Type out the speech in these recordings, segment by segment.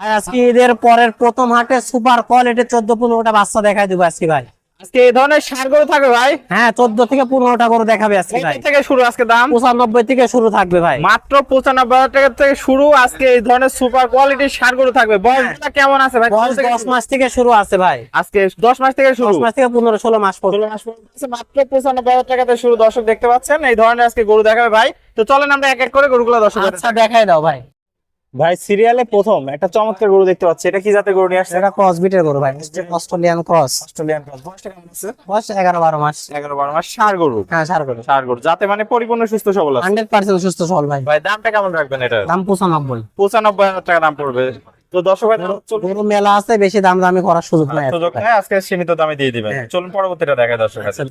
আজকে ঈদের পরের প্রথম হাটে সুপার কোয়ালিটির 14-15টা বাচ্চা দেখাই দেবো আজকে ভাই। আজকে এই ধরনের ষাঁড় গরু থাকবে ভাই? হ্যাঁ, 14 থেকে 15টা করে দেখাবে আজকে ভাই। কত থেকে শুরু আজকে দাম? 95 থেকে শুরু থাকবে ভাই। মাত্র 95,000 টাকা থেকে শুরু। আজকে এই ধরনের সুপার কোয়ালিটির ষাঁড় গরু থাকবে। বয়সটা কেমন আছে ভাই? বয়স 10 মাস থেকে শুরু আছে ভাই। আজকে 10 মাস থেকে শুরু। 10 মাস থেকে 15-16 মাস পর্যন্ত। 16 মাস পর্যন্ত আছে। মাত্র 95,000 টাকা থেকে শুরু। দর্শক দেখতে পাচ্ছেন এই ধরনের আজকে গরু দেখাবে ভাই। তো চলেন আমরা এক এক করে গরুগুলো দর্শক আচ্ছা দেখাই দাও ভাই। ভাই সিরিয়ালে প্রথম একটা চমৎকার গরু দেখতে পাচ্ছি। এটা কি জাতের গরু নিয়ে আসছে? এটা ক্রস বিটের গরু ভাই, অস্ট্রেলিয়ান ক্রস। Australian cross. বয়সটা কেমন আছে? বয়স 11-12 মাস। 11-12 মাস। ষাঁড় গরু। হ্যাঁ, সার গরু। ষাঁড় গরু যাতে মানে পরিপূর্ণ সুস্থ সবল আছে। 100% সুস্থ সবল ভাই। ভাই দামটা কেমন রাখবেন এটা? দাম 95। 95,000 টাকা দাম পড়বে। তো দর্শক ভাই গরু মেলা আছে, বেশি দাম দামি করার সুযোগ নাই। সুযোগ নাই, আজকে সীমিত দামে দিয়ে দিবেন। হ্যাঁ। চলুন পরবর্তীটা দেখায় দর্শক কাছে।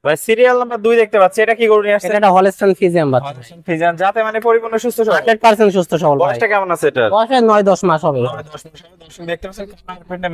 ভাই সিরিয়াল নাম্বার 2 দেখতে পাচ্ছি। এটা কি গরু নিয়ে আসছে? এটা হলস্টাইন ফ্রিজিয়ান বাচ্চা। ফিজান যাতে মানে পরিপূর্ণ সুস্থ সবল। 100% সুস্থ সবল ভাই। বয়সটা কেমন আছে এটা? বয়স 9-10 মাস হবে। 10 মাস হবে। দর্শক দেখতে পাচ্ছেন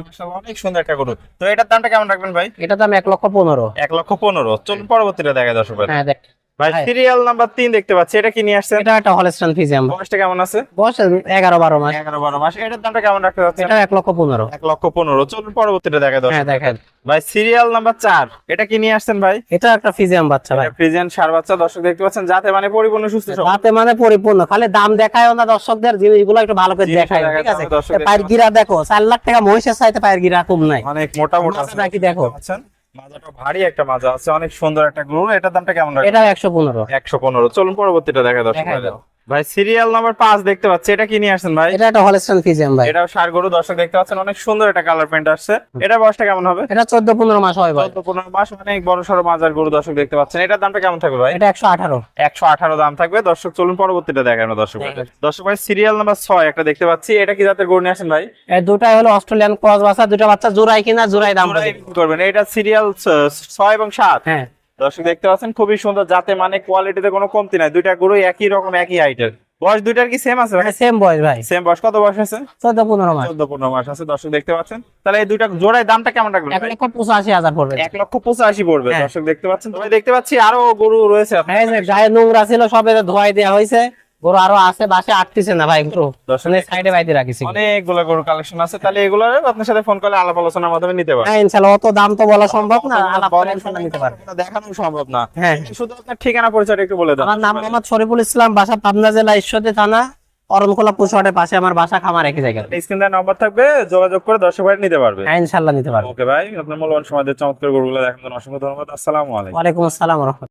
মাশাআল্লাহ অনেক সুন্দর একটা গরু। তো এটার দামটা কেমন রাখবেন ভাই? এটা দাম 1,15,000। 1,15,000। চলুন পরবর্তীটা দেখায় দর্শক ভাই। হ্যাঁ দেখ ভাই ভাই। সিরিয়াল নাম্বার 3 দেখতে পাচ্ছি। এটা কি নিয়ে আসছেন? এটা একটা হলস্টাইন ফ্রিজিয়ান। বয়সটা কেমন আছে? বয়স 11-12 মাস। 11-12 মাস। এটার দামটা কেমন রাখতে যাচ্ছেন? এটা 1,15,000। 1,15,000। চলুন পরবর্তীটা দেখায় হ্যাঁ দর্শক। দেখেন। ভাই সিরিয়াল নাম্বার 4 এটা কি নিয়ে আসছেন ভাই? এটা একটা ফ্রিজিয়ান বাচ্চা ভাই। ফ্রিজিয়ান ষাঁড় বাচ্চা। দর্শক দেখতে পাচ্ছেন যাতে মানে পরিপূর্ণ সুস্থ সবল। রাতে মানে পরিপূর্ণ, খালি দাম দেখায়ও না দর্শকদের, জিনিসগুলো একটু ভালো করে জিনিসটা দেখায়, দেখায় ঠিক আছে? তাহলে দর্শক পায়ের গিরা দেখো, 4 লাখ টাকা মহিষের চাইতে পায়ের গিরা কম নাই। অনেক মোটা মোটা আছে। মাথাটা কি দেখো। পাচ্ছেন মাজাটা ভারী একটা মাজা আছে, অনেক সুন্দর একটা গরু। এটার দামটা কেমন রাখবেন? এটা 115। 115। চলুন পরবর্তীটা দেখা দর্শক দেখাই দাও। ভাই সিরিয়াল নাম্বার 5 দেখতে পাচ্ছি। এটা কি নিয়ে আসছেন ভাই? এটা একটা হলস্টাইন ফ্রিজিয়ান ভাই। এটাও ষাঁড় গরু। দর্শক দেখতে পাচ্ছেন অনেক সুন্দর একটা কালার প্রিন্ট আসছে। এটা বয়সটা কেমন হবে? এটা 14-15 মাস হয় ভাই। 14-15 মাস। অনেক বড় সড়ো মাজার গরু। দর্শক দেখতে পাচ্ছেন এটার দামটা কেমন থাকবে ভাই? এটা 118। 118 দাম থাকবে। দর্শক চলুন পরবর্তীটা দেখানো দর্শক ভাই। দর্শক ভাই সিরিয়াল নাম্বার 6 একটা দেখতে পাচ্ছি। এটা কি জাতের গরু নিয়ে আসেন ভাই? এই দুটাই হলো অস্ট্রেলিয়ান ক্রস বাচ্চা, দুটো বাচ্চা জোড়াই কিনা জোড়াই দাম জোড়াই পড়বে। বিক্রি করবেন। এটা সিরিয়াল 6 এবং 7। হ্যাঁ দর্শক দেখতে পাচ্ছেন খুবই সুন্দর, যাতে মানে কোয়ালিটিতে কোনো কমতি নাই। দুইটা গরু একই রকম একই হাইটের। বয়স দুইটার কি সেম আছে ভাই? সেম বয়স ভাই। সেম বয়স। কত বয়স আছে? 14-15 মাস। 14-15 মাস আছে। দর্শক দেখতে পাচ্ছেন। তাহলে এই দুইটা জোড়ায় দামটা কেমন রাখবেন? 1,85,000 পড়বে। 1,85,000 পড়বে। হ্যাঁ। দর্শক দেখতে পাচ্ছেন। তবে দেখতে পাচ্ছি আরো গরু রয়েছে আপনার। হ্যাঁ, যে গায়ে নোংরা ছিল সব এটা ধোয়াই দেওয়া হয়েছে। গরু আরো আছে, বাসে আটতেছে না ভাই গরু। দর্শক সাইডে বাইতে রাখিছি। অনেকগুলো গরু কালেকশন আছে। তাহলে এগুলো আপনার সাথে ফোন করলে আলাপ আলোচনার মাধ্যমে নিতে পারবেন। হ্যাঁ ইনশাআল্লাহ, অত দাম তো বলা সম্ভব না, আলাপ করে বলার ইনশাআল্লাহ সময় নিতে পারবে। দেখানো সম্ভব না। হ্যাঁ, শুধু আপনার ঠিকানা পরিচয়টা একটু বলে দেন। আমার নাম মোহাম্মদ শরীফুল ইসলাম, বাসা পাবনা জেলা ঈশ্বরদী থানা অরণখোলা পুষহাটের পাশে আমার বাসা, খামার একই জায়গায়। স্ক্রিনে নাম্বার থাকবে, যোগাযোগ করে দর্শক ভাই নিতে পারবে। হ্যাঁ ইনশাআল্লাহ নিতে পারবে। ওকে ভাই, আপনার মূল্যবান সময় দিয়ে চমৎকার গরুগুলো দেখার জন্য অসংখ্য ধন্যবাদ। আসসালামু আলাইকুম। ওয়ালাইকুম আসসালাম ওয়া রাহমাতুল্লাহ।